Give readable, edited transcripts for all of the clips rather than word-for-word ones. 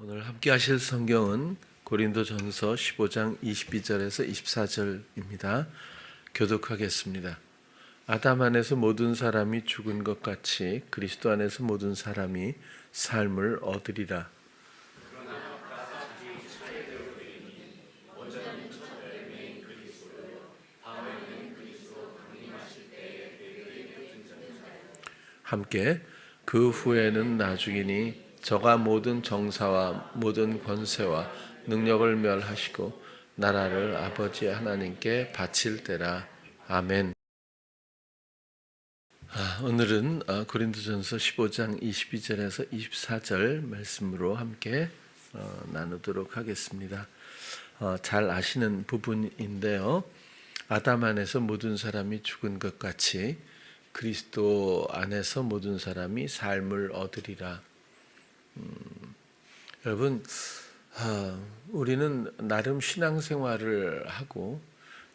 오늘 함께 하실 성경은 고린도전서 15장 22절에서 24절입니다. 교독하겠습니다. 아담 안에서 모든 사람이 죽은 것 같이 그리스도 안에서 모든 사람이 삶을 얻으리라. 함께 그 후에는 나중이니 저가 모든 정사와 모든 권세와 능력을 멸하시고 나라를 아버지 하나님께 바칠 때라. 아멘. 오늘은 고린도전서 15장 22절에서 24절 말씀으로 함께 나누도록 하겠습니다. 잘 아시는 부분인데요. 아담 안에서 모든 사람이 죽은 것 같이 그리스도 안에서 모든 사람이 삶을 얻으리라. 여러분, 우리는 나름 신앙생활을 하고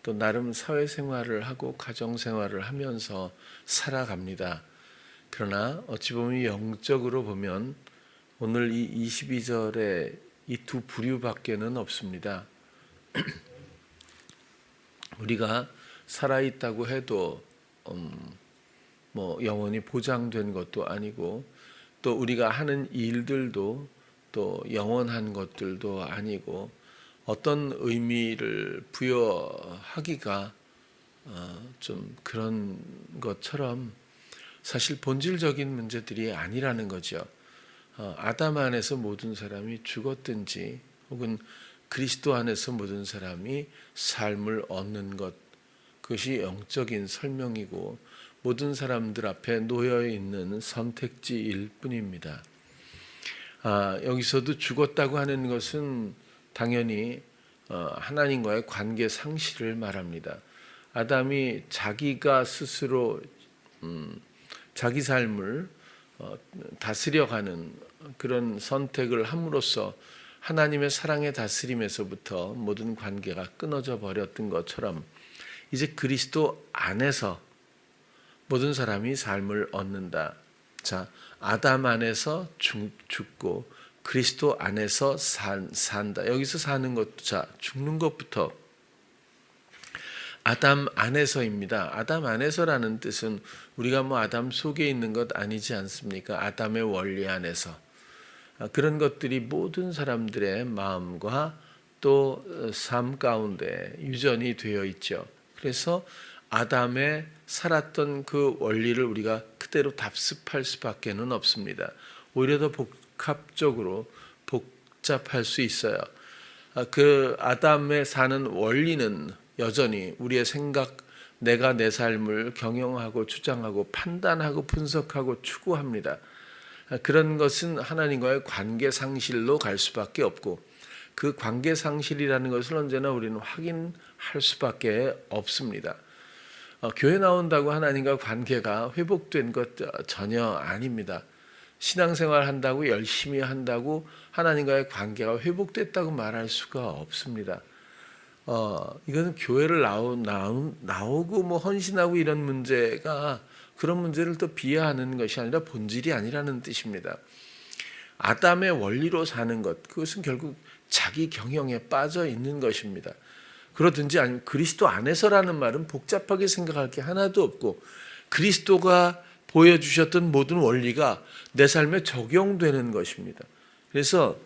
또 나름 사회생활을 하고 가정생활을 하면서 살아갑니다. 그러나 어찌 보면 영적으로 보면 오늘 이 22절에 이 두 부류밖에는 없습니다. 우리가 살아있다고 해도 영원히 보장된 것도 아니고 또 우리가 하는 일들도 또 영원한 것들도 아니고 어떤 의미를 부여하기가 좀 그런 것처럼 사실 본질적인 문제들이 아니라는 거죠. 아담 안에서 모든 사람이 죽었든지 혹은 그리스도 안에서 모든 사람이 삶을 얻는 것, 그것이 영적인 설명이고 모든 사람들 앞에 놓여 있는 선택지일 뿐입니다. 여기서도 죽었다고 하는 것은 당연히 하나님과의 관계 상실을 말합니다. 아담이 자기가 스스로 자기 삶을 다스려가는 그런 선택을 함으로써 하나님의 사랑의 다스림에서부터 모든 관계가 끊어져 버렸던 것처럼 이제 그리스도 안에서 모든 사람이 삶을 얻는다. 자, 아담 안에서 죽고 그리스도 안에서 산다. 여기서 사는 것도 자, 죽는 것부터 아담 안에서입니다. 아담 안에서라는 뜻은 우리가 아담 속에 있는 것 아니지 않습니까? 아담의 원리 안에서. 그런 것들이 모든 사람들의 마음과 또 삶 가운데 유전이 되어 있죠. 그래서 아담의 살았던 그 원리를 우리가 그대로 답습할 수밖에는 없습니다. 오히려 더 복합적으로 복잡할 수 있어요. 그 아담의 사는 원리는 여전히 우리의 생각, 내가 내 삶을 경영하고 주장하고 판단하고 분석하고 추구합니다. 그런 것은 하나님과의 관계 상실로 갈 수밖에 없고 그 관계 상실이라는 것을 언제나 우리는 확인할 수밖에 없습니다. 교회 나온다고 하나님과 관계가 회복된 것 전혀 아닙니다. 신앙생활 한다고 열심히 한다고 하나님과의 관계가 회복됐다고 말할 수가 없습니다. 이거는 교회를 나오고 헌신하고 이런 문제가 그런 문제를 또 비하하는 것이 아니라 본질이 아니라는 뜻입니다. 아담의 원리로 사는 것, 그것은 결국 자기 경영에 빠져 있는 것입니다. 그러든지 아니면 그리스도 안에서라는 말은 복잡하게 생각할 게 하나도 없고 그리스도가 보여주셨던 모든 원리가 내 삶에 적용되는 것입니다. 그래서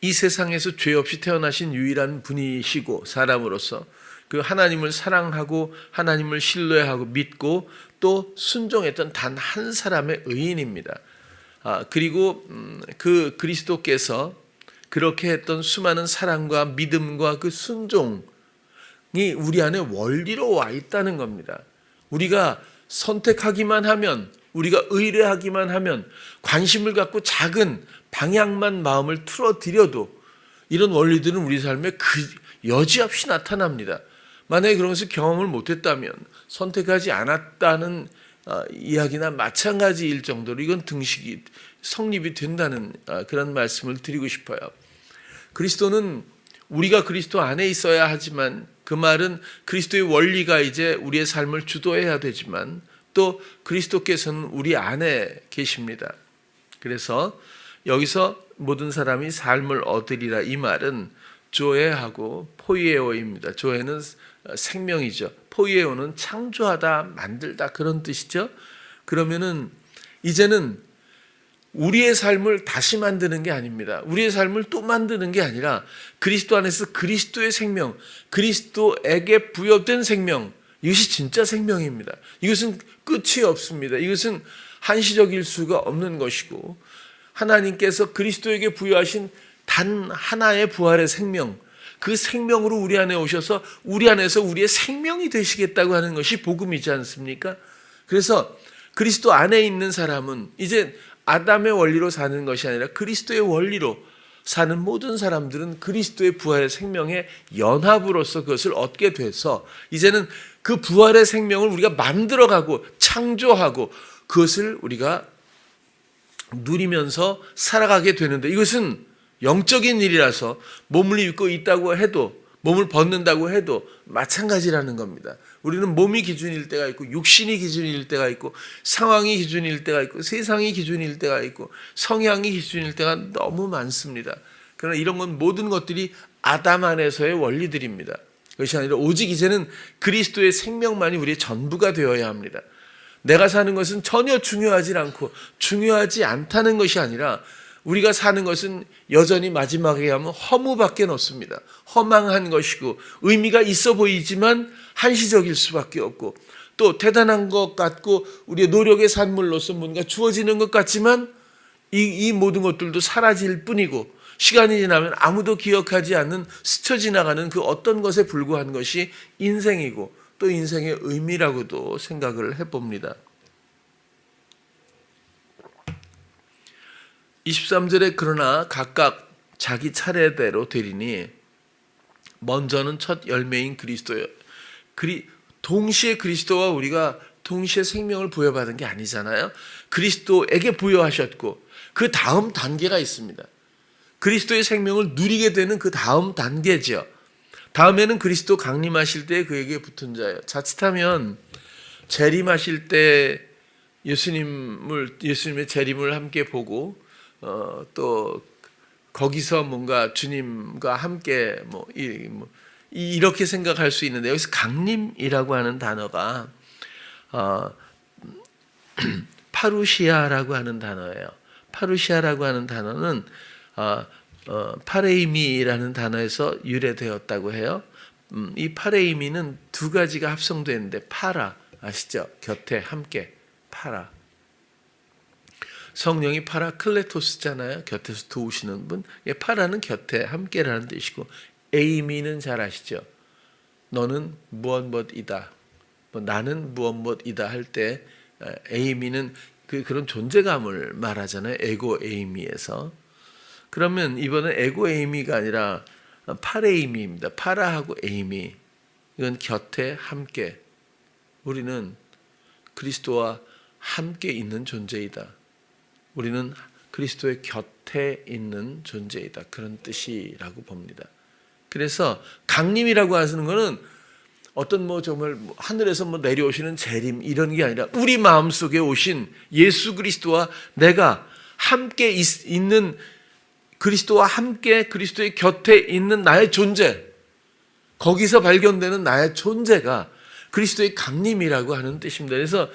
이 세상에서 죄 없이 태어나신 유일한 분이시고 사람으로서 그 하나님을 사랑하고 하나님을 신뢰하고 믿고 또 순종했던 단 한 사람의 의인입니다. 그리고 그 그리스도께서 그렇게 했던 수많은 사랑과 믿음과 그 순종이 우리 안에 원리로 와 있다는 겁니다. 우리가 선택하기만 하면, 우리가 의뢰하기만 하면, 관심을 갖고 작은 방향만 마음을 틀어드려도 이런 원리들은 우리 삶에 여지없이 나타납니다. 만약에 그런 것을 경험을 못했다면 선택하지 않았다는 이야기나 마찬가지일 정도로 이건 등식이 성립이 된다는 그런 말씀을 드리고 싶어요. 그리스도는 우리가 그리스도 안에 있어야 하지만 그 말은 그리스도의 원리가 이제 우리의 삶을 주도해야 되지만 또 그리스도께서는 우리 안에 계십니다. 그래서 여기서 모든 사람이 삶을 얻으리라 이 말은 조에하고 포이에오입니다. 조에는 생명이죠. 포이에오는 창조하다, 만들다 그런 뜻이죠. 그러면은 이제는 우리의 삶을 다시 만드는 게 아닙니다. 우리의 삶을 또 만드는 게 아니라 그리스도 안에서 그리스도의 생명, 그리스도에게 부여된 생명, 이것이 진짜 생명입니다. 이것은 끝이 없습니다. 이것은 한시적일 수가 없는 것이고 하나님께서 그리스도에게 부여하신 단 하나의 부활의 생명, 그 생명으로 우리 안에 오셔서 우리 안에서 우리의 생명이 되시겠다고 하는 것이 복음이지 않습니까? 그래서 그리스도 안에 있는 사람은 이제 아담의 원리로 사는 것이 아니라 그리스도의 원리로 사는 모든 사람들은 그리스도의 부활의 생명의 연합으로서 그것을 얻게 돼서 이제는 그 부활의 생명을 우리가 만들어가고 창조하고 그것을 우리가 누리면서 살아가게 되는데 이것은 영적인 일이라서 몸을 입고 있다고 해도 몸을 벗는다고 해도 마찬가지라는 겁니다. 우리는 몸이 기준일 때가 있고 육신이 기준일 때가 있고 상황이 기준일 때가 있고 세상이 기준일 때가 있고 성향이 기준일 때가 너무 많습니다. 그러나 이런 건 모든 것들이 아담 안에서의 원리들입니다. 그것이 아니라 오직 이제는 그리스도의 생명만이 우리의 전부가 되어야 합니다. 내가 사는 것은 전혀 중요하지 않고 중요하지 않다는 것이 아니라 우리가 사는 것은 여전히 마지막에 하면 허무밖에 없습니다. 허망한 것이고 의미가 있어 보이지만 한시적일 수밖에 없고 또 대단한 것 같고 우리의 노력의 산물로서 뭔가 주어지는 것 같지만 이 모든 것들도 사라질 뿐이고 시간이 지나면 아무도 기억하지 않는 스쳐 지나가는 그 어떤 것에 불과한 것이 인생이고 또 인생의 의미라고도 생각을 해봅니다. 23절에 그러나 각각 자기 차례대로 되리니 먼저는 첫 열매인 그리스도요. 동시에 그리스도와 우리가 동시에 생명을 부여받은 게 아니잖아요. 그리스도에게 부여하셨고 그 다음 단계가 있습니다. 그리스도의 생명을 누리게 되는 그 다음 단계죠. 다음에는 그리스도 강림하실 때 그에게 붙은 자예요. 자칫하면 재림하실 때 예수님의 재림을 함께 보고 또 거기서 뭔가 주님과 함께 이렇게 생각할 수 있는데 여기서 강림이라고 하는 단어가 파루시아라고 하는 단어예요. 파루시아라고 하는 단어는 파레이미라는 단어에서 유래되었다고 해요. 이 파레이미는 두 가지가 합성되는데 파라 아시죠? 곁에 함께 파라. 성령이 파라클레토스잖아요. 곁에서 도우시는 분. 파라는 곁에 함께라는 뜻이고 에이미는 잘 아시죠? 너는 무엇이다. 나는 무엇이다 할 때 에이미는 그런 존재감을 말하잖아요. 에고 에이미에서. 그러면 이번엔 에고 에이미가 아니라 파레이미입니다. 파라하고 에이미. 이건 곁에 함께. 우리는 그리스도와 함께 있는 존재이다. 우리는 그리스도의 곁에 있는 존재이다. 그런 뜻이라고 봅니다. 그래서 강림이라고 하시는 것은 어떤 정말 하늘에서 내려오시는 재림 이런 게 아니라 우리 마음속에 오신 예수 그리스도와 내가 함께 있는 그리스도와 함께 그리스도의 곁에 있는 나의 존재, 거기서 발견되는 나의 존재가 그리스도의 강림이라고 하는 뜻입니다. 그래서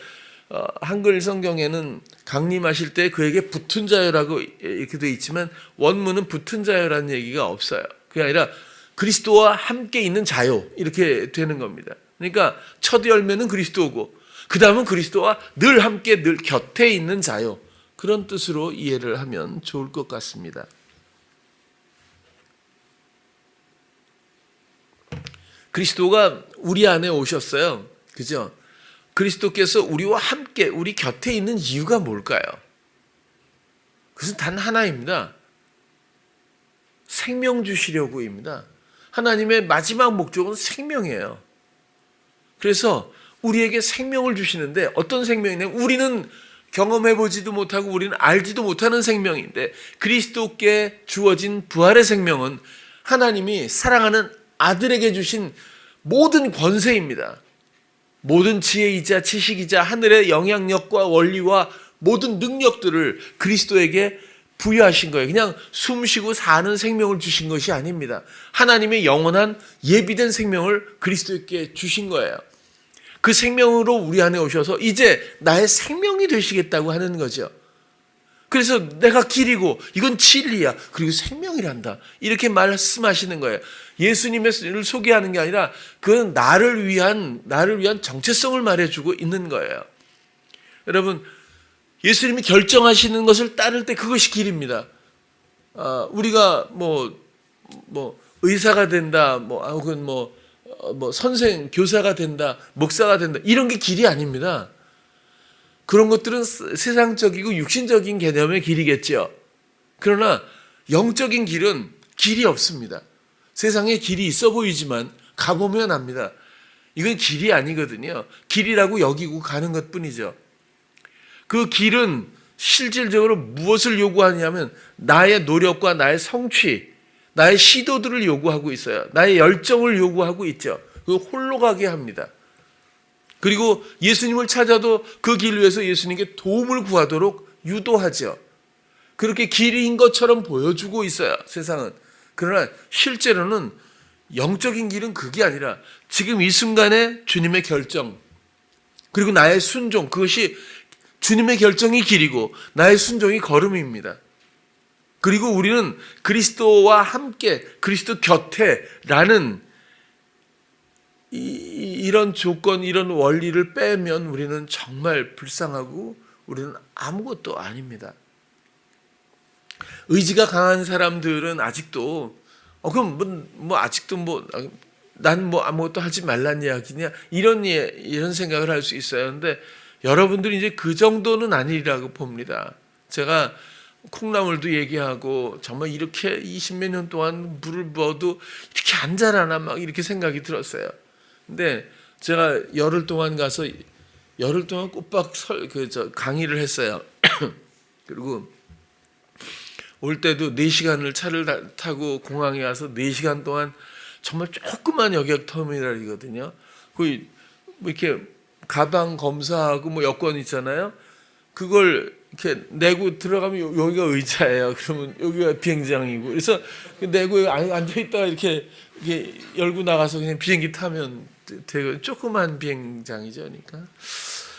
한글 성경에는 강림하실 때 그에게 붙은 자요라고 이렇게 되어 있지만 원문은 붙은 자요라는 얘기가 없어요. 그게 아니라 그리스도와 함께 있는 자요 이렇게 되는 겁니다. 그러니까 첫 열매는 그리스도고 그 다음은 그리스도와 늘 함께 늘 곁에 있는 자요. 그런 뜻으로 이해를 하면 좋을 것 같습니다. 그리스도가 우리 안에 오셨어요. 그죠? 그리스도께서 우리와 함께 우리 곁에 있는 이유가 뭘까요? 그것은 단 하나입니다. 생명 주시려고입니다. 하나님의 마지막 목적은 생명이에요. 그래서 우리에게 생명을 주시는데 어떤 생명이냐면 우리는 경험해보지도 못하고 우리는 알지도 못하는 생명인데 그리스도께 주어진 부활의 생명은 하나님이 사랑하는 아들에게 주신 모든 권세입니다. 모든 지혜이자 지식이자 하늘의 영향력과 원리와 모든 능력들을 그리스도에게 부여하신 거예요. 그냥 숨 쉬고 사는 생명을 주신 것이 아닙니다. 하나님의 영원한 예비된 생명을 그리스도께 주신 거예요. 그 생명으로 우리 안에 오셔서 이제 나의 생명이 되시겠다고 하는 거죠. 그래서 내가 길이고 이건 진리야. 그리고 생명이란다. 이렇게 말씀하시는 거예요. 예수님을 소개하는 게 아니라 그건 나를 위한 정체성을 말해주고 있는 거예요. 여러분, 예수님이 결정하시는 것을 따를 때 그것이 길입니다. 우리가 뭐 의사가 된다, 혹은 선생, 교사가 된다, 목사가 된다, 이런 게 길이 아닙니다. 그런 것들은 세상적이고 육신적인 개념의 길이겠죠. 그러나 영적인 길은 길이 없습니다. 세상에 길이 있어 보이지만 가보면 압니다. 이건 길이 아니거든요. 길이라고 여기고 가는 것뿐이죠. 그 길은 실질적으로 무엇을 요구하냐면 나의 노력과 나의 성취, 나의 시도들을 요구하고 있어요. 나의 열정을 요구하고 있죠. 그 홀로 가게 합니다. 그리고 예수님을 찾아도 그 길 위에서 예수님께 도움을 구하도록 유도하죠. 그렇게 길인 것처럼 보여주고 있어요, 세상은. 그러나 실제로는 영적인 길은 그게 아니라 지금 이 순간에 주님의 결정, 그리고 나의 순종, 그것이 주님의 결정이 길이고 나의 순종이 걸음입니다. 그리고 우리는 그리스도와 함께 그리스도 곁에라는 이런 조건, 이런 원리를 빼면 우리는 정말 불쌍하고 우리는 아무것도 아닙니다. 의지가 강한 사람들은 아직도 그럼 아직도 난 아무것도 하지 말란 이야기냐, 이런 생각을 할 수 있어요. 근데 여러분들이 이제 그 정도는 아니라고 봅니다. 제가 콩나물도 얘기하고 정말 이렇게 20몇 년 동안 물을 부어도 이렇게 안 자라나 막 이렇게 생각이 들었어요. 근데 제가 열흘 동안 가서 꼬박 강의를 했어요. 그리고 올 때도 4시간을 차를 타고 공항에 와서 4시간 동안 정말 조그만 여객터미널이거든요. 이렇게 가방 검사하고 여권 있잖아요. 그걸 이렇게 내고 들어가면 여기가 의자예요. 그러면 여기가 비행장이고. 그래서 내고 앉아있다가 이렇게 열고 나가서 그냥 비행기 타면 되게 조그만 비행장이죠. 그러니까.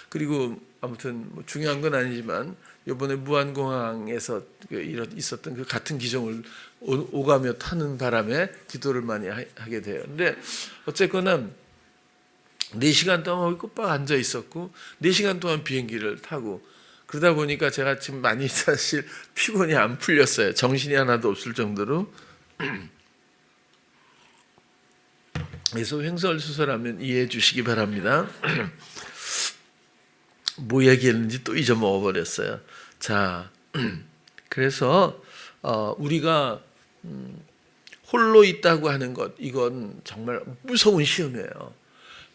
그리고 아무튼 중요한 건 아니지만 이번에 무안공항에서 있었던 그 같은 기종을 오가며 타는 바람에 기도를 많이 하게 돼요. 근데 어쨌거나 4시간 동안 꼬박 앉아 있었고 4시간 동안 비행기를 타고 그러다 보니까 제가 지금 많이 사실 피곤이 안 풀렸어요. 정신이 하나도 없을 정도로. 그래서 횡설수설하면 이해해 주시기 바랍니다. 뭐 얘기했는지 또 잊어먹어 버렸어요. 자, 그래서 우리가 홀로 있다고 하는 것, 이건 정말 무서운 시험이에요.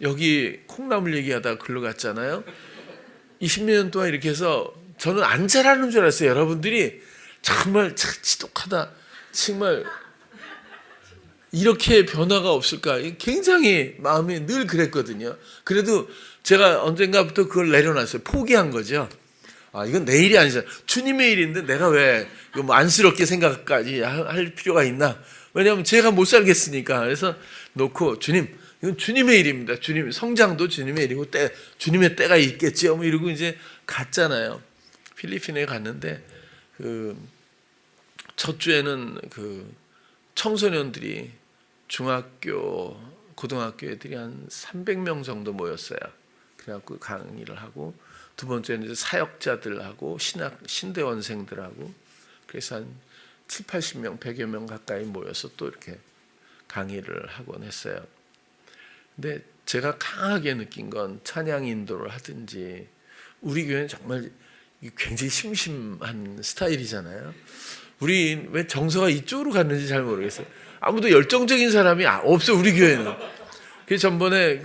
여기 콩나물 얘기하다가 글로 갔잖아요. 20년 동안 이렇게 해서 저는 안 자라는 줄 알았어요. 여러분들이 정말 지독하다. 정말 이렇게 변화가 없을까? 굉장히 마음이 늘 그랬거든요. 그래도 제가 언젠가부터 그걸 내려놨어요. 포기한 거죠. 이건 내 일이 아니잖아. 주님의 일인데 내가 왜 이거 안쓰럽게 생각까지 할 필요가 있나? 왜냐하면 제가 못 살겠으니까. 그래서 놓고 주님, 이건 주님의 일입니다. 주님 성장도 주님의 일이고 주님의 때가 있겠죠. 이러고 이제 갔잖아요. 필리핀에 갔는데 첫 주에는 청소년들이 중학교, 고등학교 애들이 한 300명 정도 모였어요. 그래갖고 강의를 하고 두 번째는 이제 사역자들하고 신대원생들하고 그래서 한 7, 80명, 100여 명 가까이 모여서 또 이렇게 강의를 하곤 했어요. 근데 제가 강하게 느낀 건 찬양 인도를 하든지 우리 교회는 정말 굉장히 심심한 스타일이잖아요. 우리 왜 정서가 이쪽으로 갔는지 잘 모르겠어요. 아무도 열정적인 사람이 없어 우리 교회는. 그래서 전번에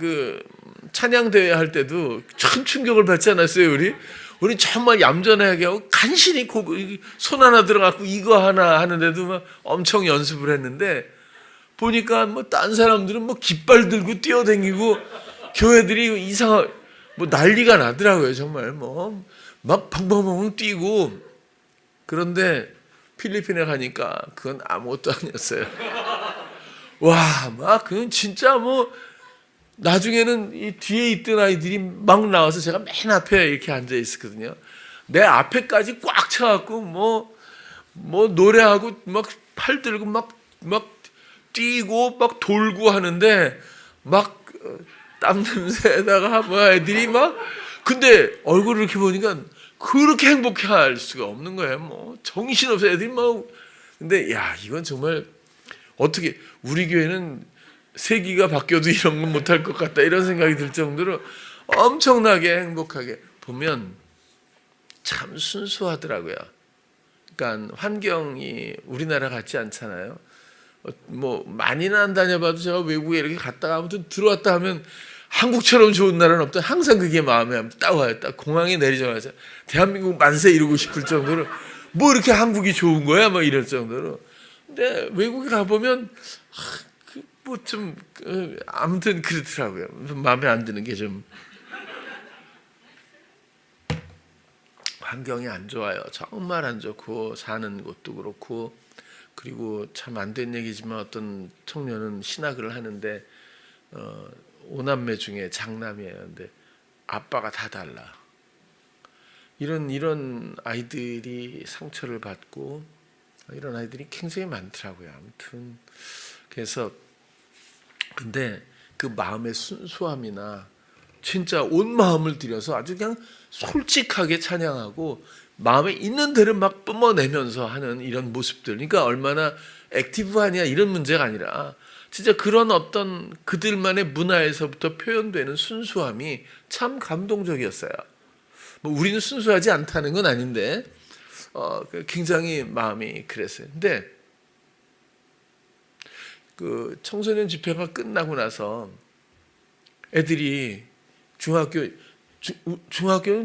찬양 대회 할 때도 큰 충격을 받지 않았어요 우리 정말 얌전하게 하고 간신히 손 하나 들어갖고 이거 하나 하는데도 막 엄청 연습을 했는데 보니까 딴 사람들은 깃발 들고 뛰어다니고 교회들이 난리가 나더라고요. 정말 막 펑펑펑 뛰고. 그런데 필리핀에 가니까 그건 아무것도 아니었어요. 와, 막 그건 진짜 뭐 나중에는 이 뒤에 있던 아이들이 막 나와서 제가 맨 앞에 이렇게 앉아 있었거든요. 내 앞에까지 꽉 차갖고 뭐 노래하고 막 팔 들고 막 뛰고 막 돌고 하는데 막 땀 냄새에다가 뭐 애들이 막 근데 얼굴을 이렇게 보니까 그렇게 행복해 할 수가 없는 거예요. 뭐 정신없어 애들이 막 근데 야 이건 정말 어떻게 우리 교회는 세기가 바뀌어도 이런 건 못할 것 같다 이런 생각이 들 정도로 엄청나게 행복하게 보면 참 순수하더라고요. 그러니까 환경이 우리나라 같지 않잖아요. 뭐 많이는 안 다녀봐도 제가 외국에 이렇게 갔다가 아무튼 들어왔다 하면 한국처럼 좋은 나라는 없다. 항상 그게 마음에 딱 와요. 딱 공항에 내리자마자 대한민국 만세 이러고 싶을 정도로 뭐 이렇게 한국이 좋은 거야? 뭐 이럴 정도로. 근데 외국에 가보면 뭐 좀 아무튼 그렇더라고요. 마음에 안 드는 게 좀 환경이 안 좋아요. 정말 안 좋고 사는 곳도 그렇고 그리고 참 안 된 얘기지만 어떤 청년은 신학을 하는데 오남매 중에 장남이에요. 근데 아빠가 다 달라. 이런 아이들이 상처를 받고 이런 아이들이 굉장히 많더라고요. 아무튼 그래서 근데 그 마음의 순수함이나 진짜 온 마음을 들여서 아주 그냥 솔직하게 찬양하고 마음에 있는 대로 막 뿜어내면서 하는 이런 모습들. 그러니까 얼마나 액티브하냐 이런 문제가 아니라 진짜 그런 어떤 그들만의 문화에서부터 표현되는 순수함이 참 감동적이었어요. 뭐 우리는 순수하지 않다는 건 아닌데 굉장히 마음이 그랬어요. 근데 그 청소년 집회가 끝나고 나서 애들이 중학교는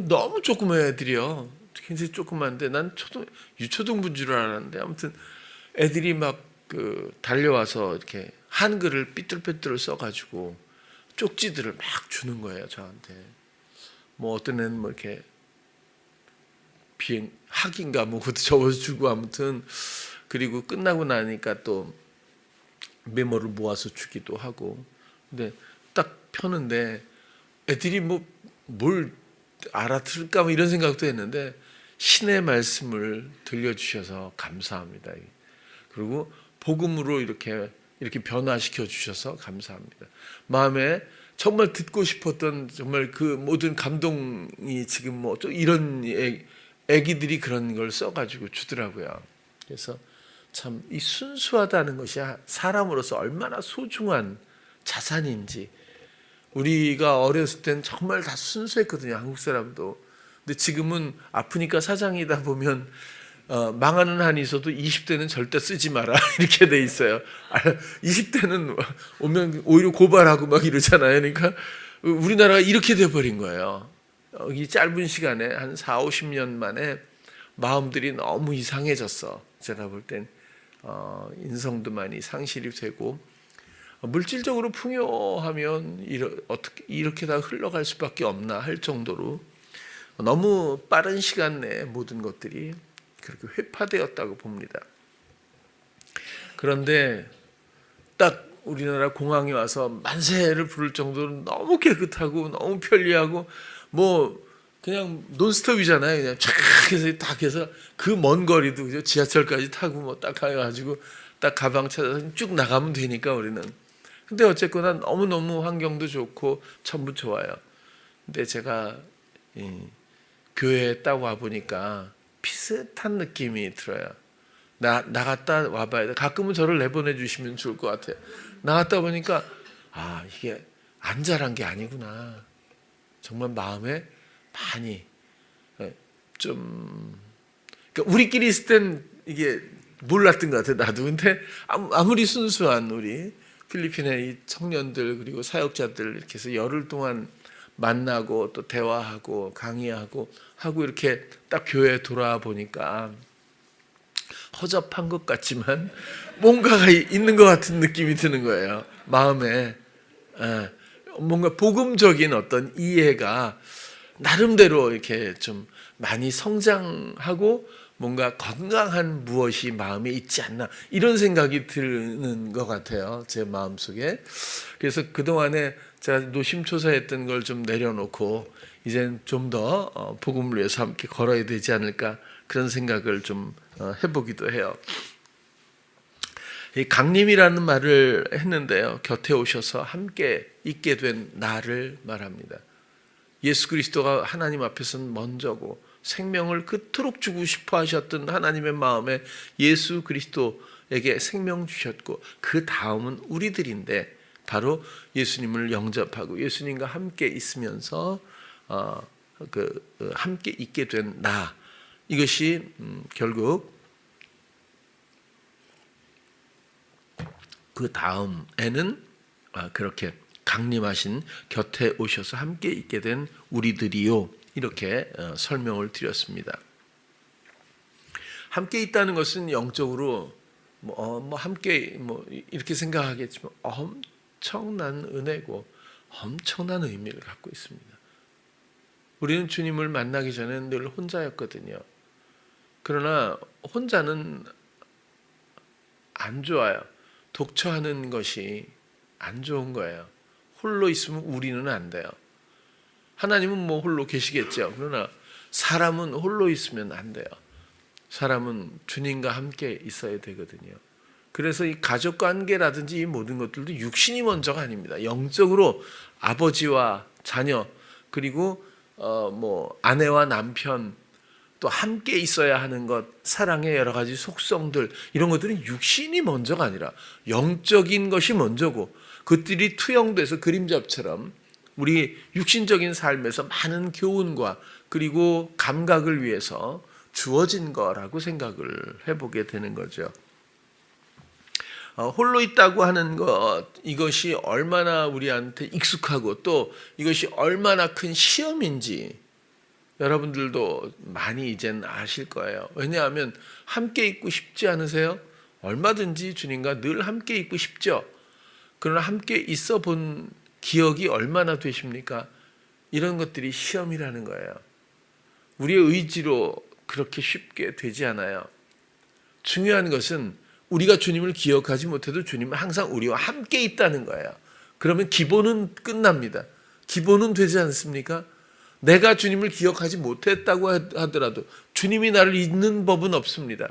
너무 조그만 애들이요. 굉장히 조그만데 난 유초등부인 줄 알았는데 아무튼 애들이 막 달려와서 이렇게 한글을 삐뚤빼뚤 써가지고 쪽지들을 막 주는 거예요 저한테. 뭐 어떤 애는 뭐 이렇게 비행 학인가 뭐 그것도 적어서 주고 아무튼 그리고 끝나고 나니까 또 메모를 모아서 주기도 하고. 근데 딱 펴는데 애들이 뭘 알아들을까 뭐 이런 생각도 했는데 신의 말씀을 들려주셔서 감사합니다. 그리고 복음으로 이렇게 변화시켜 주셔서 감사합니다. 마음에 정말 듣고 싶었던 정말 그 모든 감동이 지금 뭐 이런 애기들이 그런 걸 써가지고 주더라고요. 그래서 참 이 순수하다는 것이 사람으로서 얼마나 소중한 자산인지. 우리가 어렸을 땐 정말 다 순수했거든요. 한국 사람도. 근데 지금은 아프니까 사장이다 보면 망하는 한이 있어도 20대는 절대 쓰지 마라 이렇게 돼 있어요. 20대는 오면 오히려 고발하고 막 이러잖아요. 그러니까 우리나라가 이렇게 돼버린 거예요. 이 짧은 시간에 한 4, 50년 만에 마음들이 너무 이상해졌어. 제가 볼 땐 인성도 많이 상실이 되고 물질적으로 풍요하면 어떻게 이렇게 다 흘러갈 수밖에 없나 할 정도로 너무 빠른 시간 내에 모든 것들이 그렇게 회파되었다고 봅니다. 그런데 딱 우리나라 공항에 와서 만세를 부를 정도로 너무 깨끗하고 너무 편리하고 뭐 그냥 논스톱이잖아요. 그냥 쫙 해서 딱 해서 그 먼 거리도 지하철까지 타고 뭐 딱 가가지고 딱 가방 찾아서 쭉 나가면 되니까 우리는. 근데 어쨌거나 너무너무 환경도 좋고 전부 좋아요. 근데 제가 교회에 딱 와보니까 비슷한 느낌이 들어요. 나갔다 와봐야 돼. 가끔은 저를 내보내 주시면 좋을 것 같아요. 나갔다 보니까 이게 안 자란 게 아니구나. 정말 마음에 많이 좀 그러니까 우리끼리 있을 땐 이게 몰랐던 것 같아요. 나도. 근데 아무리 순수한 우리 필리핀의 이 청년들 그리고 사역자들 이렇게 해서 열흘 동안 만나고 또 대화하고 강의하고 하고 이렇게 딱 교회에 돌아와 보니까 허접한 것 같지만 뭔가가 있는 것 같은 느낌이 드는 거예요. 마음에 뭔가 복음적인 어떤 이해가 나름대로 이렇게 좀 많이 성장하고 뭔가 건강한 무엇이 마음에 있지 않나 이런 생각이 드는 것 같아요. 제 마음속에. 그래서 그동안에 제가 노심초사했던 걸 좀 내려놓고 이젠 좀 더 복음을 위해서 함께 걸어야 되지 않을까 그런 생각을 좀 해보기도 해요. 이 강림이라는 말을 했는데요. 곁에 오셔서 함께 있게 된 나를 말합니다. 예수 그리스도가 하나님 앞에서는 먼저고 생명을 그토록 주고 싶어 하셨던 하나님의 마음에 예수 그리스도에게 생명 주셨고 그 다음은 우리들인데 바로 예수님을 영접하고 예수님과 함께 있으면서 함께 있게 된 나, 이것이 결국 그 다음에는 그렇게 강림하신 곁에 오셔서 함께 있게 된 우리들이요, 이렇게 설명을 드렸습니다. 함께 있다는 것은 영적으로 함께 이렇게 생각하겠지만 엄청난 은혜고 엄청난 의미를 갖고 있습니다. 우리는 주님을 만나기 전에는 늘 혼자였거든요. 그러나 혼자는 안 좋아요. 독처하는 것이 안 좋은 거예요. 홀로 있으면 우리는 안 돼요. 하나님은 홀로 계시겠죠. 그러나 사람은 홀로 있으면 안 돼요. 사람은 주님과 함께 있어야 되거든요. 그래서 이 가족 관계라든지 이 모든 것들도 육신이 먼저가 아닙니다. 영적으로 아버지와 자녀, 그리고 아내와 남편, 또 함께 있어야 하는 것, 사랑의 여러 가지 속성들, 이런 것들은 육신이 먼저가 아니라 영적인 것이 먼저고, 그것들이 투영돼서 그림자처럼 우리 육신적인 삶에서 많은 교훈과 그리고 감각을 위해서 주어진 거라고 생각을 해보게 되는 거죠. 홀로 있다고 하는 것, 이것이 얼마나 우리한테 익숙하고 또 이것이 얼마나 큰 시험인지 여러분들도 많이 이젠 아실 거예요. 왜냐하면 함께 있고 싶지 않으세요? 얼마든지 주님과 늘 함께 있고 싶죠. 그러나 함께 있어 본 기억이 얼마나 되십니까? 이런 것들이 시험이라는 거예요. 우리의 의지로 그렇게 쉽게 되지 않아요. 중요한 것은 우리가 주님을 기억하지 못해도 주님은 항상 우리와 함께 있다는 거예요. 그러면 기본은 끝납니다. 기본은 되지 않습니까? 내가 주님을 기억하지 못했다고 하더라도 주님이 나를 잊는 법은 없습니다.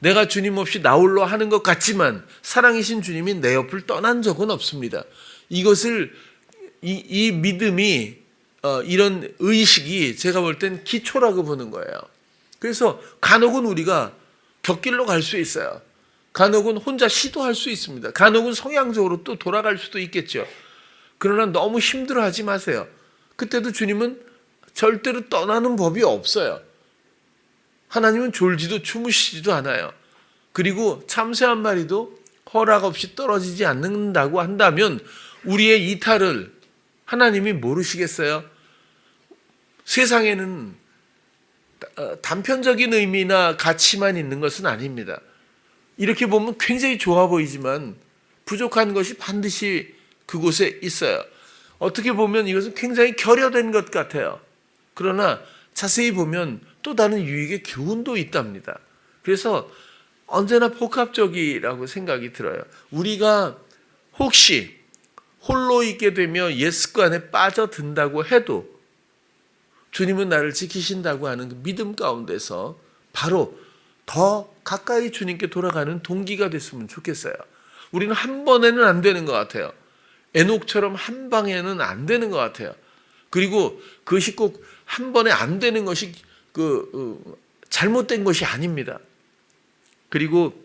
내가 주님 없이 나홀로 하는 것 같지만 사랑이신 주님이 내 옆을 떠난 적은 없습니다. 이것을 이 믿음이 이런 의식이 제가 볼 땐 기초라고 보는 거예요. 그래서 간혹은 우리가 곁길로 갈 수 있어요. 간혹은 혼자 시도할 수 있습니다. 간혹은 성향적으로 또 돌아갈 수도 있겠죠. 그러나 너무 힘들어하지 마세요. 그때도 주님은 절대로 떠나는 법이 없어요. 하나님은 졸지도 주무시지도 않아요. 그리고 참새 한 마리도 허락 없이 떨어지지 않는다고 한다면 우리의 이탈을 하나님이 모르시겠어요? 세상에는 단편적인 의미나 가치만 있는 것은 아닙니다. 이렇게 보면 굉장히 좋아 보이지만 부족한 것이 반드시 그곳에 있어요. 어떻게 보면 이것은 굉장히 결여된 것 같아요. 그러나 자세히 보면 또 다른 유익의 교훈도 있답니다. 그래서 언제나 복합적이라고 생각이 들어요. 우리가 혹시 홀로 있게 되며 옛 습관에 빠져든다고 해도 주님은 나를 지키신다고 하는 그 믿음 가운데서 바로 더 가까이 주님께 돌아가는 동기가 됐으면 좋겠어요. 우리는 한 번에는 안 되는 것 같아요. 에녹처럼 한 방에는 안 되는 것 같아요. 그리고 그것이 꼭 한 번에 안 되는 것이 잘못된 것이 아닙니다. 그리고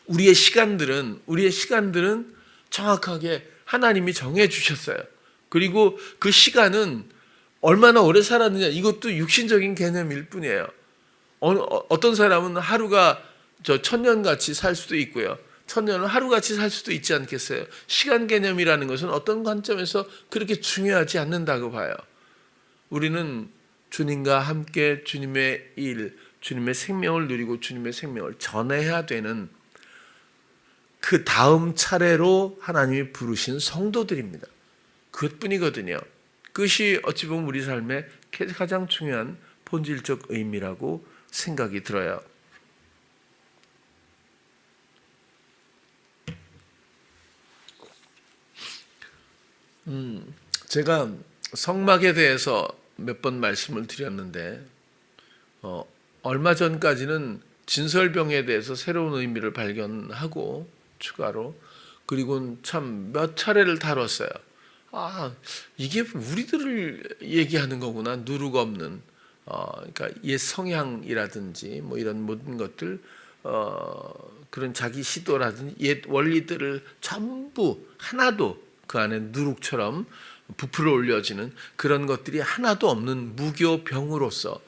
우리의 시간들은 정확하게 하나님이 정해 주셨어요. 그리고 그 시간은 얼마나 오래 살았느냐, 이것도 육신적인 개념일 뿐이에요. 어떤 사람은 하루가 1000년같이 살 수도 있고요. 1000년을 하루같이 살 수도 있지 않겠어요? 시간 개념이라는 것은 어떤 관점에서 그렇게 중요하지 않는다고 봐요. 우리는 주님과 함께 주님의 일, 주님의 생명을 누리고 주님의 생명을 전해야 되는 그 다음 차례로 하나님이 부르신 성도들입니다. 그것뿐이거든요. 그것이 어찌 보면 우리 삶의 가장 중요한 본질적 의미라고 생각이 들어요. 제가 성막에 대해서 몇 번 말씀을 드렸는데 얼마 전까지는 진설병에 대해서 새로운 의미를 발견하고 추가로 그리고 참 몇 차례를 다뤘어요. 이게 우리들을 얘기하는 거구나. 누룩 없는 그러니까 옛 성향이라든지 뭐 이런 모든 것들 그런 자기 시도라든지 옛 원리들을 전부 하나도 그 안에 누룩처럼 부풀어 올려지는 그런 것들이 하나도 없는 무교병으로서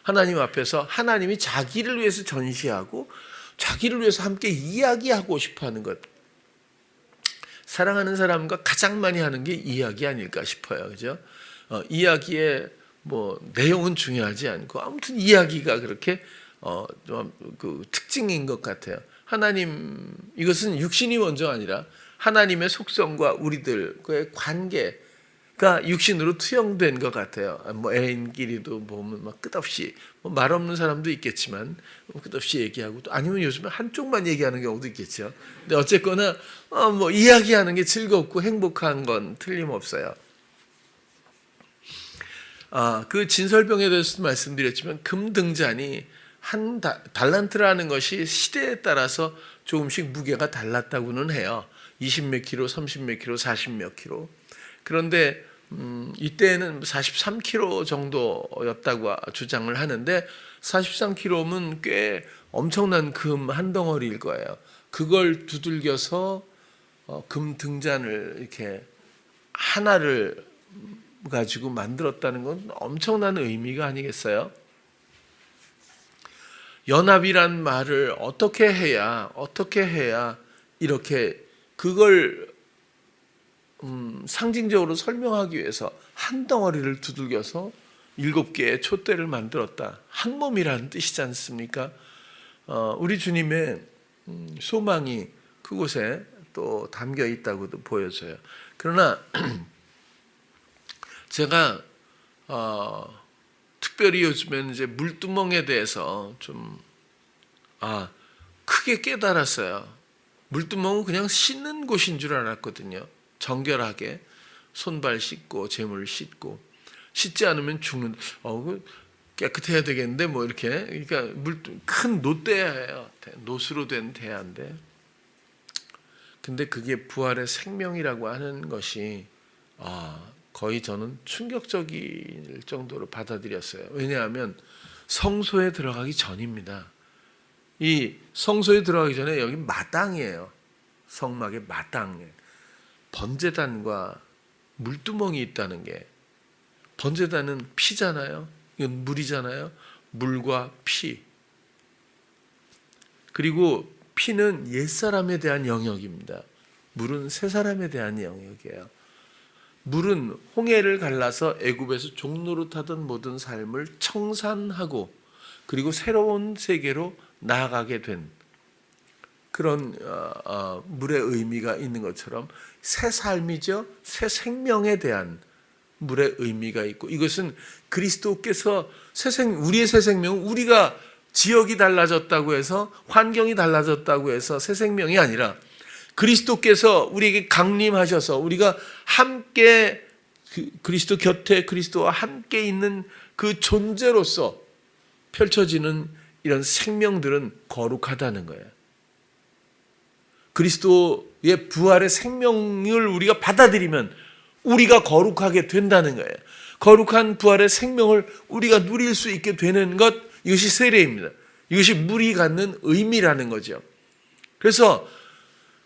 하나님 앞에서 하나님이 자기를 위해서 전시하고 자기를 위해서 함께 이야기하고 싶어하는 것. 사랑하는 사람과 가장 많이 하는 게 이야기 아닐까 싶어요. 그죠? 이야기의 뭐 내용은 중요하지 않고 아무튼 이야기가 그렇게 그 특징인 것 같아요. 하나님 이것은 육신이 먼저 아니라 하나님의 속성과 우리들과의 관계가 육신으로 투영된 것 같아요. 뭐 애인끼리도 보면 막 끝없이 말 없는 사람도 있겠지만 끝없이 얘기하고 또 아니면 요즘에 한쪽만 얘기하는 경우도 있겠죠. 근데 어쨌거나 뭐 이야기하는 게 즐겁고 행복한 건 틀림없어요. 그 진설병에 대해서도 말씀드렸지만 금등잔이 한 달란트라는 것이 시대에 따라서 조금씩 무게가 달랐다고는 해요. 20 몇 킬로, 30 몇 킬로, 40 몇 킬로. 그런데 이때는 43 킬로 정도였다고 주장을 하는데 43 킬로면 꽤 엄청난 금 한 덩어리일 거예요. 그걸 두들겨서 금 등잔을 이렇게 하나를 가지고 만들었다는 건 엄청난 의미가 아니겠어요? 연합이란 말을 어떻게 해야 이렇게 그걸 상징적으로 설명하기 위해서 한 덩어리를 두들겨서 7개의 촛대를 만들었다. 한 몸이라는 뜻이지 않습니까? 우리 주님의 소망이 그곳에 또 담겨 있다고도 보여져요. 그러나 제가 특별히 요즘에는 이제 물두멍에 대해서 좀 크게 깨달았어요. 물두멍은 그냥 씻는 곳인 줄 알았거든요. 정결하게 손발 씻고 재물 씻고 씻지 않으면 죽는. 깨끗해야 되겠는데 뭐 이렇게 그러니까 큰 놋대야예요. 놋으로 된 대야인데. 근데 그게 부활의 생명이라고 하는 것이 거의 저는 충격적일 정도로 받아들였어요. 왜냐하면 성소에 들어가기 전입니다. 이 성소에 들어가기 전에 여기 마당이에요. 성막의 마당에 번제단과 물두멍이 있다는 게, 번제단은 피잖아요. 이건 물이잖아요. 물과 피. 그리고 피는 옛사람에 대한 영역입니다. 물은 새사람에 대한 영역이에요. 물은 홍해를 갈라서 애굽에서 종노릇하던 모든 삶을 청산하고 그리고 새로운 세계로 나아가게 된 그런 물의 의미가 있는 것처럼 새 삶이죠. 새 생명에 대한 물의 의미가 있고, 이것은 그리스도께서 우리의 새 생명은 우리가 지역이 달라졌다고 해서 환경이 달라졌다고 해서 새 생명이 아니라 그리스도께서 우리에게 강림하셔서 우리가 함께 그리스도 곁에 그리스도와 함께 있는 그 존재로서 펼쳐지는 이런 생명들은 거룩하다는 거예요. 그리스도의 부활의 생명을 우리가 받아들이면 우리가 거룩하게 된다는 거예요. 거룩한 부활의 생명을 우리가 누릴 수 있게 되는 것, 이것이 세례입니다. 이것이 물이 갖는 의미라는 거죠. 그래서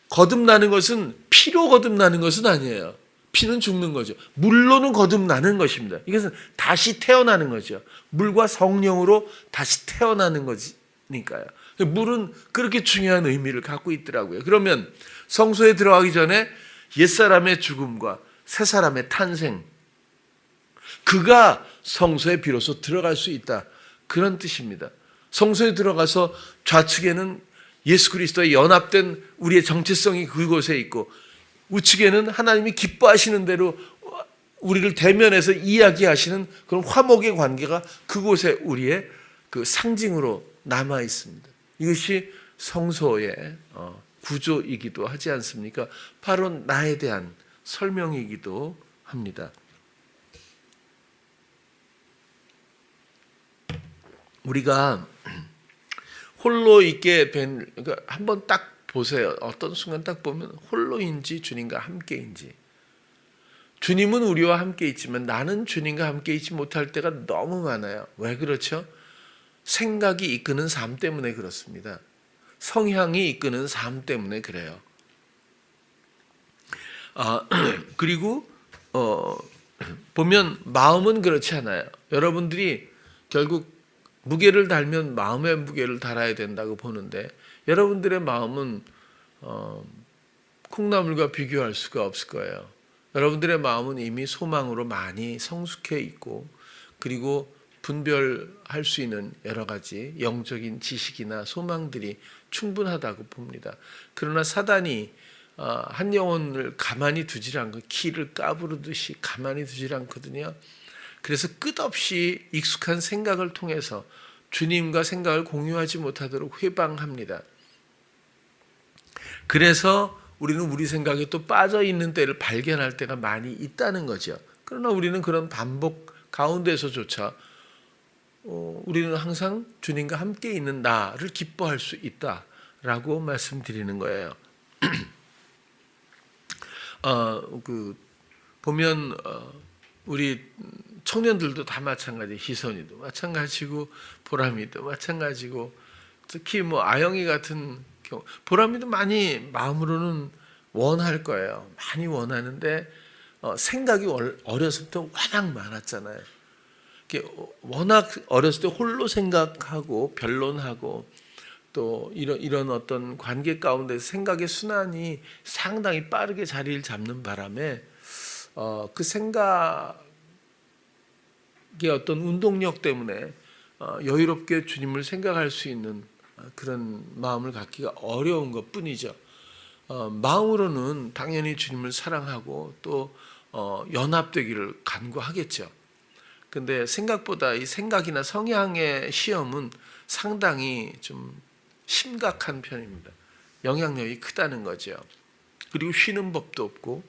거듭나는 것은 피로 거듭나는 것은 아니에요. 피는 죽는 거죠. 물로는 거듭나는 것입니다. 이것은 다시 태어나는 거죠. 물과 성령으로 다시 태어나는 거니까요. 물은 그렇게 중요한 의미를 갖고 있더라고요. 그러면 성소에 들어가기 전에 옛사람의 죽음과 새사람의 탄생, 그가 성소에 비로소 들어갈 수 있다, 그런 뜻입니다. 성소에 들어가서 좌측에는 예수 그리스도에 연합된 우리의 정체성이 그곳에 있고, 우측에는 하나님이 기뻐하시는 대로 우리를 대면해서 이야기하시는 그런 화목의 관계가 그곳에 우리의 그 상징으로 남아 있습니다. 이것이 성소의 구조이기도 하지 않습니까? 바로 나에 대한 설명이기도 합니다. 우리가 홀로 있게 된, 그러니까 한번 딱 보세요. 어떤 순간 딱 보면 홀로인지 주님과 함께인지. 주님은 우리와 함께 있지만 나는 주님과 함께 있지 못할 때가 너무 많아요. 왜 그렇죠? 생각이 이끄는 삶 때문에 그렇습니다. 성향이 이끄는 삶 때문에 그래요. 그리고 보면 마음은 그렇지 않아요. 여러분들이 결국 무게를 달면 마음의 무게를 달아야 된다고 보는데 여러분들의 마음은 콩나물과 비교할 수가 없을 거예요. 여러분들의 마음은 이미 소망으로 많이 성숙해 있고 그리고 분별할 수 있는 여러 가지 영적인 지식이나 소망들이 충분하다고 봅니다. 그러나 사단이 한 영혼을 가만히 두질 않고 키를 까부르듯이 가만히 두질 않거든요. 그래서 끝없이 익숙한 생각을 통해서 주님과 생각을 공유하지 못하도록 회방합니다. 그래서 우리는 우리 생각에 또 빠져 있는 때를 발견할 때가 많이 있다는 거죠. 그러나 우리는 그런 반복 가운데서조차 우리는 항상 주님과 함께 있는 나를 기뻐할 수 있다라고 말씀드리는 거예요. 보면 우리 청년들도 다 마찬가지, 희선이도 마찬가지고 보람이도 마찬가지고 특히 뭐 아영이 같은 경우 보람이도 많이 마음으로는 원할 거예요. 많이 원하는데 생각이 어렸을 때 워낙 많았잖아요. 워낙 어렸을 때 홀로 생각하고 변론하고 또 이런 어떤 관계 가운데 생각의 순환이 상당히 빠르게 자리를 잡는 바람에 그 생각의 어떤 운동력 때문에 여유롭게 주님을 생각할 수 있는 그런 마음을 갖기가 어려운 것뿐이죠. 마음으로는 당연히 주님을 사랑하고 또 연합되기를 간구하겠죠. 근데 생각보다 이 생각이나 성향의 시험은 상당히 좀 심각한 편입니다. 영향력이 크다는 거죠. 그리고 쉬는 법도 없고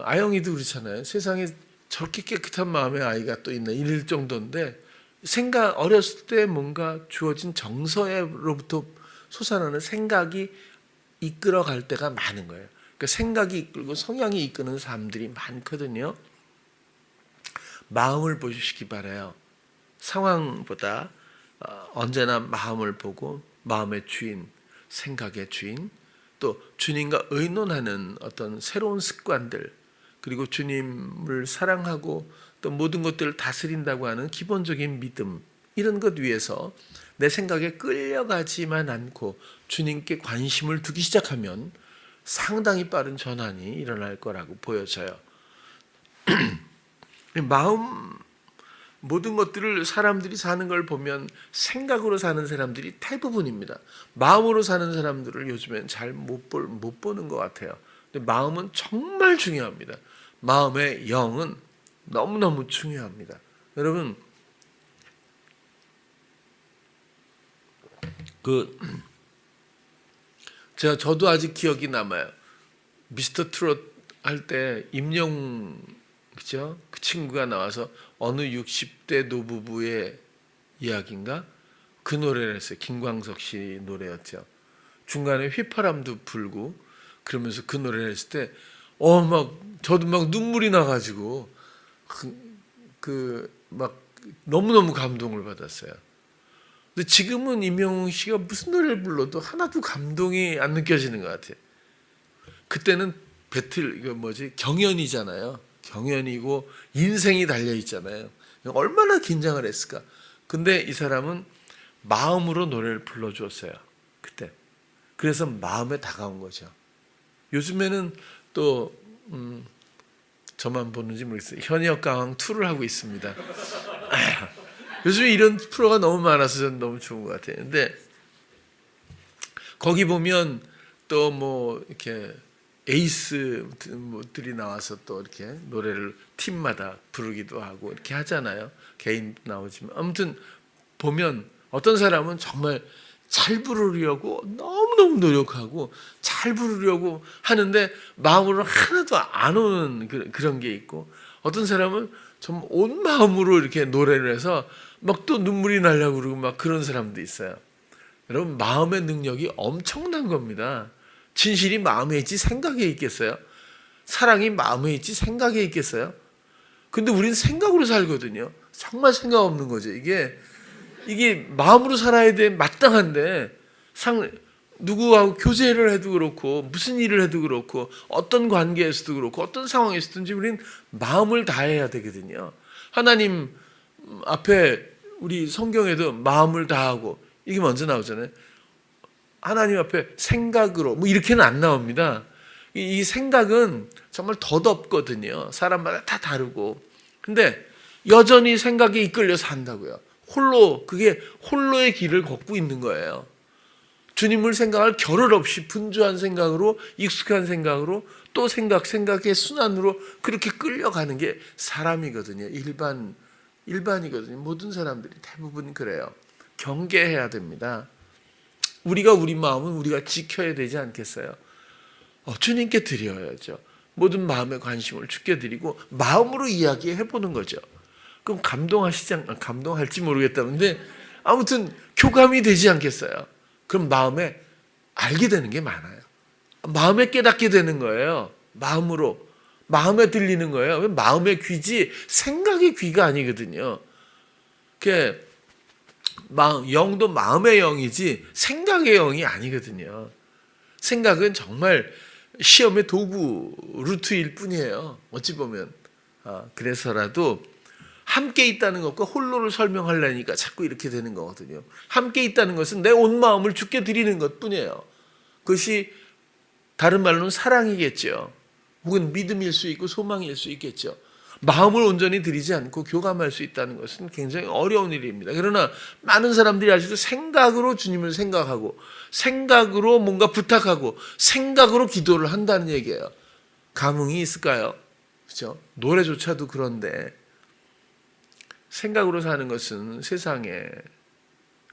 아영이도 그렇잖아요. 세상에 저렇게 깨끗한 마음의 아이가 또 있나 이럴 정도인데 어렸을 때 뭔가 주어진 정서로부터 솟아나는 생각이 이끌어갈 때가 많은 거예요. 그러니까 생각이 이끌고 성향이 이끄는 사람들이 많거든요. 마음을 보시기 바라요. 상황보다 언제나 마음을 보고 마음의 주인, 생각의 주인, 또 주님과 의논하는 어떤 새로운 습관들, 그리고 주님을 사랑하고 또 모든 것들을 다스린다고 하는 기본적인 믿음, 이런 것 위에서 내 생각에 끌려가지만 않고 주님께 관심을 두기 시작하면 상당히 빠른 전환이 일어날 거라고 보여져요. 마음, 모든 것들을 사람들이 사는 걸 보면 생각으로 사는 사람들이 대부분입니다. 마음으로 사는 사람들을 요즘엔 잘 못 보는 것 같아요. 근데 마음은 정말 중요합니다. 마음의 영은 너무너무 중요합니다. 여러분, 저도 아직 기억이 남아요. 미스터 트롯 할 때 임영웅, 그죠? 그 친구가 나와서 어느 60대 노부부의 이야기인가? 그 노래를 했어요. 김광석 씨 노래였죠. 중간에 휘파람도 불고 그러면서 그 노래를 했을 때 저도 막 눈물이 나가지고 막 너무너무 감동을 받았어요. 근데 지금은 임영웅 씨가 무슨 노래를 불러도 하나도 감동이 안 느껴지는 것 같아요. 그때는 경연이잖아요. 경연이고 인생이 달려 있잖아요. 얼마나 긴장을 했을까. 근데 이 사람은 마음으로 노래를 불러주었어요. 그때. 그래서 마음에 다가온 거죠. 요즘에는 또 저만 보는지 모르겠어요. 현역가왕 2를 하고 있습니다. 요즘에 이런 프로가 너무 많아서 저는 너무 좋은 것 같아요. 근데 거기 보면 또 뭐 이렇게 에이스들이 나와서 또 이렇게 노래를 팀마다 부르기도 하고 이렇게 하잖아요. 개인 나오지만 아무튼 보면 어떤 사람은 정말 잘 부르려고 너무너무 노력하고 잘 부르려고 하는데 마음으로 하나도 안 오는 그런 게 있고, 어떤 사람은 좀 온 마음으로 이렇게 노래를 해서 막 또 눈물이 나려고 그러고 막 그런 사람도 있어요. 여러분, 마음의 능력이 엄청난 겁니다. 진실이 마음에 있지 생각에 있겠어요? 사랑이 마음에 있지 생각에 있겠어요? 근데 우리는 생각으로 살거든요. 정말 생각 없는 거죠. 이게 마음으로 살아야 돼 마땅한데, 누구하고 교제를 해도 그렇고 무슨 일을 해도 그렇고 어떤 관계에서도 그렇고 어떤 상황에서든지 우리는 마음을 다해야 되거든요. 하나님 앞에 우리 성경에도 마음을 다하고 이게 먼저 나오잖아요. 하나님 앞에 생각으로 뭐 이렇게는 안 나옵니다. 이 생각은 정말 덧없거든요. 사람마다 다 다르고. 근데 여전히 생각에 이끌려 산다고요. 그게 홀로의 길을 걷고 있는 거예요. 주님을 생각할 겨를 없이 분주한 생각으로, 익숙한 생각으로, 또 생각의 순환으로 그렇게 끌려가는 게 사람이거든요. 일반이거든요. 모든 사람들이 대부분 그래요. 경계해야 됩니다. 우리 마음은 우리가 지켜야 되지 않겠어요? 주님께 드려야죠. 모든 마음의 관심을 주께 드리고 마음으로 이야기해보는 거죠. 그럼 감동할지 모르겠다는데 아무튼 교감이 되지 않겠어요? 그럼 마음에 알게 되는 게 많아요. 마음에 깨닫게 되는 거예요. 마음에 들리는 거예요. 마음의 귀지 생각의 귀가 아니거든요. 영도 마음의 영이지 생각의 영이 아니거든요. 생각은 정말 시험의 도구, 루트일 뿐이에요. 어찌 보면. 그래서라도 함께 있다는 것과 홀로를 설명하려니까 자꾸 이렇게 되는 거거든요. 함께 있다는 것은 내 온 마음을 주께 드리는 것뿐이에요. 그것이 다른 말로는 사랑이겠죠. 혹은 믿음일 수 있고 소망일 수 있겠죠. 마음을 온전히 드리지 않고 교감할 수 있다는 것은 굉장히 어려운 일입니다. 그러나 많은 사람들이 아직도 생각으로 주님을 생각하고 생각으로 뭔가 부탁하고 생각으로 기도를 한다는 얘기예요. 감흥이 있을까요? 그렇죠? 노래조차도 그런데 생각으로 사는 것은 세상의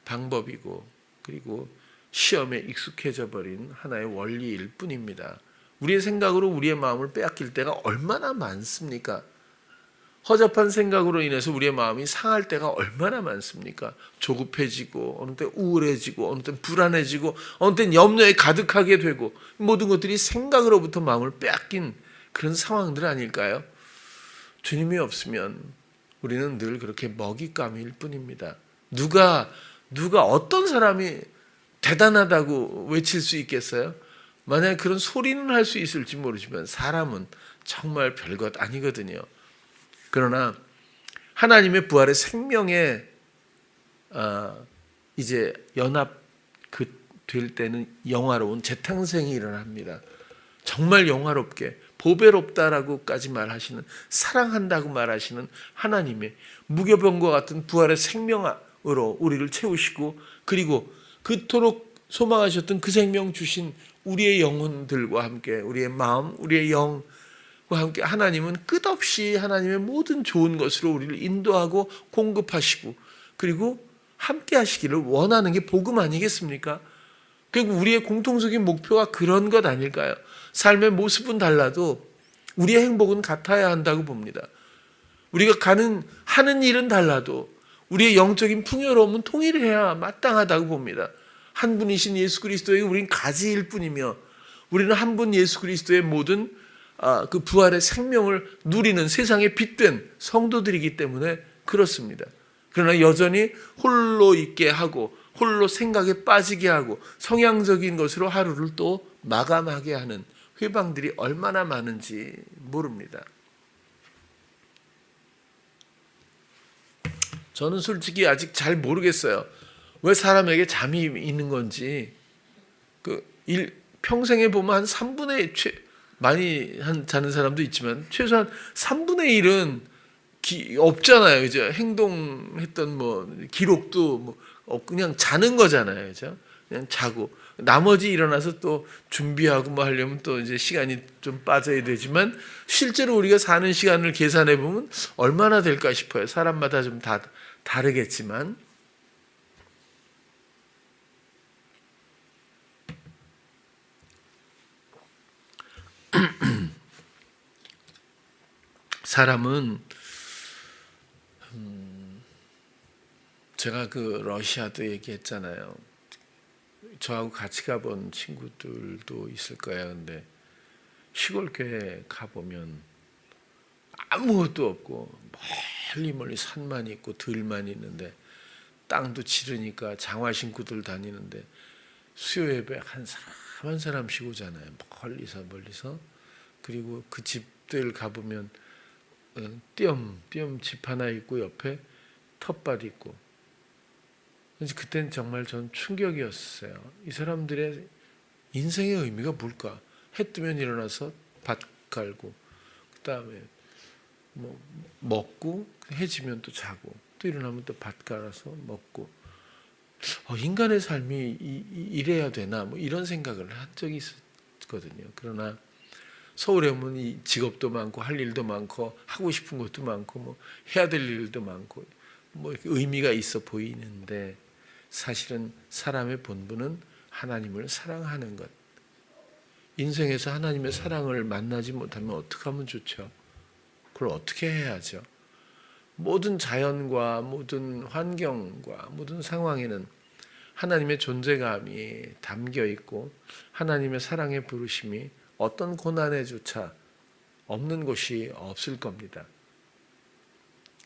방법이고 그리고 시험에 익숙해져 버린 하나의 원리일 뿐입니다. 우리의 생각으로 우리의 마음을 빼앗길 때가 얼마나 많습니까? 허접한 생각으로 인해서 우리의 마음이 상할 때가 얼마나 많습니까? 조급해지고 어느 때 우울해지고 어느 때 불안해지고 어느 때 염려에 가득하게 되고 모든 것들이 생각으로부터 마음을 빼앗긴 그런 상황들 아닐까요? 주님이 없으면 우리는 늘 그렇게 먹잇감일 뿐입니다. 누가 어떤 사람이 대단하다고 외칠 수 있겠어요? 만약에 그런 소리는 할 수 있을지 모르지만 사람은 정말 별것 아니거든요. 그러나 하나님의 부활의 생명에 이제 될 때는 영화로운 재탄생이 일어납니다. 정말 영화롭게 보배롭다라고까지 말하시는, 사랑한다고 말하시는 하나님의 무교병과 같은 부활의 생명으로 우리를 채우시고 그리고 그토록 소망하셨던 그 생명 주신 우리의 영혼들과 함께 우리의 마음, 우리의 영과 함께 하나님은 끝없이 하나님의 모든 좋은 것으로 우리를 인도하고 공급하시고 그리고 함께 하시기를 원하는 게 복음 아니겠습니까? 결국 우리의 공통적인 목표가 그런 것 아닐까요? 삶의 모습은 달라도 우리의 행복은 같아야 한다고 봅니다. 우리가 하는 일은 달라도 우리의 영적인 풍요로움은 통일해야 마땅하다고 봅니다. 한 분이신 예수 그리스도에게 우리는 가지일 뿐이며 우리는 한 분 예수 그리스도의 모든 그 부활의 생명을 누리는 세상에 빛된 성도들이기 때문에 그렇습니다. 그러나 여전히 홀로 있게 하고 홀로 생각에 빠지게 하고 성향적인 것으로 하루를 또 마감하게 하는 회방들이 얼마나 많은지 모릅니다. 저는 솔직히 아직 잘 모르겠어요. 왜 사람에게 잠이 있는 건지. 평생에 보면 한 3분의 1, 많이 자는 사람도 있지만 최소한 3분의 1은 없잖아요. 이제 행동했던 기록도 그냥 자는 거잖아요. 그죠? 그냥 자고 나머지 일어나서 또 준비하고 하려면 또 이제 시간이 좀 빠져야 되지만 실제로 우리가 사는 시간을 계산해 보면 얼마나 될까 싶어요. 사람마다 좀 다 다르겠지만 사람은 제가 그 러시아도 얘기했잖아요. 저하고 같이 가본 친구들도 있을 거예요. 근데 시골 교회 가보면 아무것도 없고 멀리 산만 있고 들만 있는데 땅도 지르니까 장화 신고들 다니는데 수요 예배 한 사람씩 오잖아요. 멀리서. 그리고 그 집들 가보면 띄엄 집 하나 있고 옆에 텃밭 있고. 그때는 정말 전 충격이었어요. 이 사람들의 인생의 의미가 뭘까? 해 뜨면 일어나서 밭 갈고, 그 다음에 뭐 먹고, 해 지면 또 자고, 또 일어나면 또 밭 갈아서 먹고. 인간의 삶이 이래야 되나? 뭐 이런 생각을 한 적이 있었거든요. 그러나 서울에 오면 이 직업도 많고 할 일도 많고 하고 싶은 것도 많고 뭐 해야 될 일도 많고 뭐 의미가 있어 보이는데 사실은 사람의 본분은 하나님을 사랑하는 것. 인생에서 하나님의 사랑을 만나지 못하면 어떻게 하면 좋죠? 그걸 어떻게 해야죠? 모든 자연과 모든 환경과 모든 상황에는 하나님의 존재감이 담겨 있고 하나님의 사랑의 부르심이 어떤 고난에조차 없는 곳이 없을 겁니다.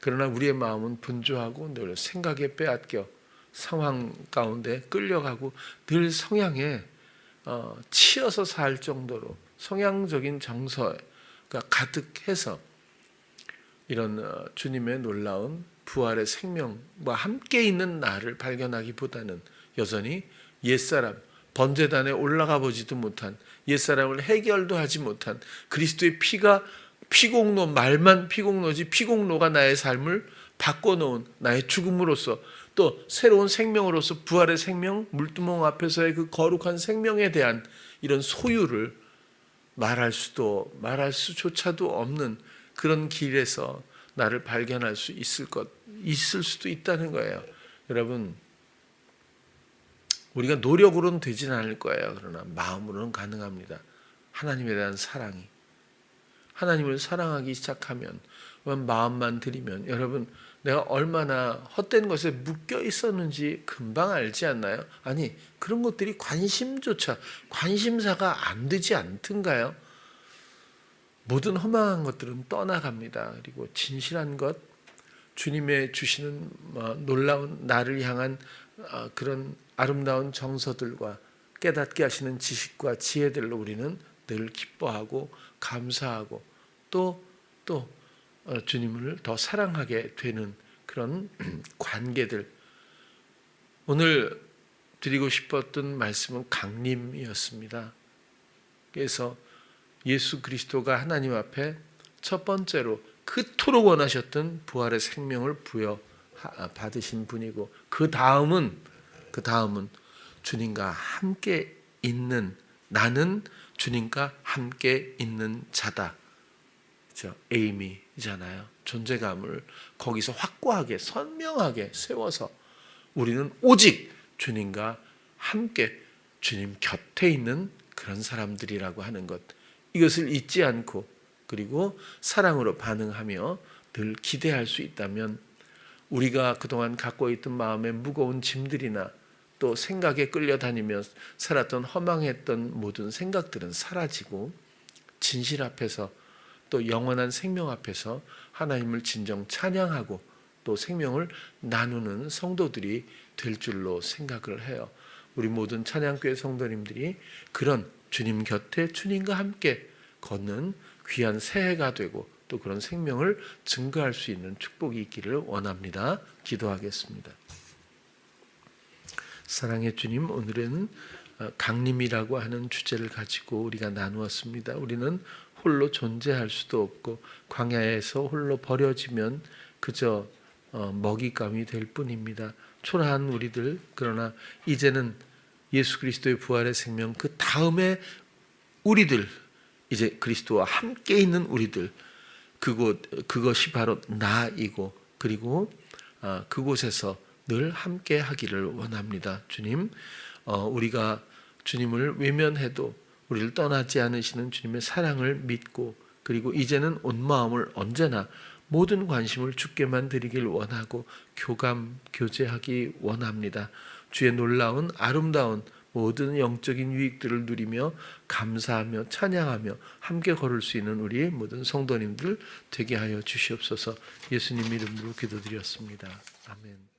그러나 우리의 마음은 분주하고 늘 생각에 빼앗겨 상황 가운데 끌려가고 늘 성향에 치여서 살 정도로 성향적인 정서가 가득해서 이런 주님의 놀라운 부활의 생명과 함께 있는 나를 발견하기보다는 여전히 옛사람, 번제단에 올라가 보지도 못한 옛사람을 해결도 하지 못한 그리스도의 피가 피공로, 말만 피공로지 피공로가 나의 삶을 바꿔놓은 나의 죽음으로써 또 새로운 생명으로서 부활의 생명, 물두멍 앞에서의 그 거룩한 생명에 대한 이런 소유를 말할 수조차도 없는 그런 길에서 나를 발견할 수 있을 수도 있다는 거예요. 여러분, 우리가 노력으로는 되진 않을 거예요. 그러나 마음으로는 가능합니다. 하나님에 대한 사랑이. 하나님을 사랑하기 시작하면 마음만 들이면 여러분 내가 얼마나 헛된 것에 묶여 있었는지 금방 알지 않나요? 아니 그런 것들이 관심사가 안 되지 않던가요? 모든 허망한 것들은 떠나갑니다. 그리고 진실한 것, 주님의 주시는 놀라운 나를 향한 그런 아름다운 정서들과 깨닫게 하시는 지식과 지혜들로 우리는 늘 기뻐하고 감사하고 또 주님을 더 사랑하게 되는 그런 관계들. 오늘 드리고 싶었던 말씀은 강림이었습니다. 그래서 예수 그리스도가 하나님 앞에 첫 번째로 그토록 원하셨던 부활의 생명을 받으신 분이고 그 다음은 주님과 함께 있는 나는 주님과 함께 있는 자다. 그렇죠? 에이미잖아요. 존재감을 거기서 확고하게 선명하게 세워서 우리는 오직 주님과 함께 주님 곁에 있는 그런 사람들이라고 하는 것. 이것을 잊지 않고 그리고 사랑으로 반응하며 늘 기대할 수 있다면 우리가 그동안 갖고 있던 마음의 무거운 짐들이나 또 생각에 끌려다니며 살았던 허망했던 모든 생각들은 사라지고 진실 앞에서 또 영원한 생명 앞에서 하나님을 진정 찬양하고 또 생명을 나누는 성도들이 될 줄로 생각을 해요. 우리 모든 찬양교회 성도님들이 그런 주님 곁에 주님과 함께 걷는 귀한 새해가 되고 또 그런 생명을 증거할 수 있는 축복이 있기를 원합니다. 기도하겠습니다. 사랑의 주님, 오늘은 강림이라고 하는 주제를 가지고 우리가 나누었습니다. 우리는 홀로 존재할 수도 없고 광야에서 홀로 버려지면 그저 먹잇감이 될 뿐입니다. 초라한 우리들, 그러나 이제는 예수 그리스도의 부활의 생명 그 다음에 우리들, 이제 그리스도와 함께 있는 우리들, 그것이 바로 나이고 그리고 그곳에서 늘 함께 하기를 원합니다. 주님, 우리가 주님을 외면해도 우리를 떠나지 않으시는 주님의 사랑을 믿고 그리고 이제는 온 마음을 언제나 모든 관심을 주께만 드리길 원하고 교감, 교제하기 원합니다. 주의 놀라운 아름다운 모든 영적인 유익들을 누리며 감사하며 찬양하며 함께 걸을 수 있는 우리 모든 성도님들 되게 하여 주시옵소서. 예수님 이름으로 기도드렸습니다. 아멘.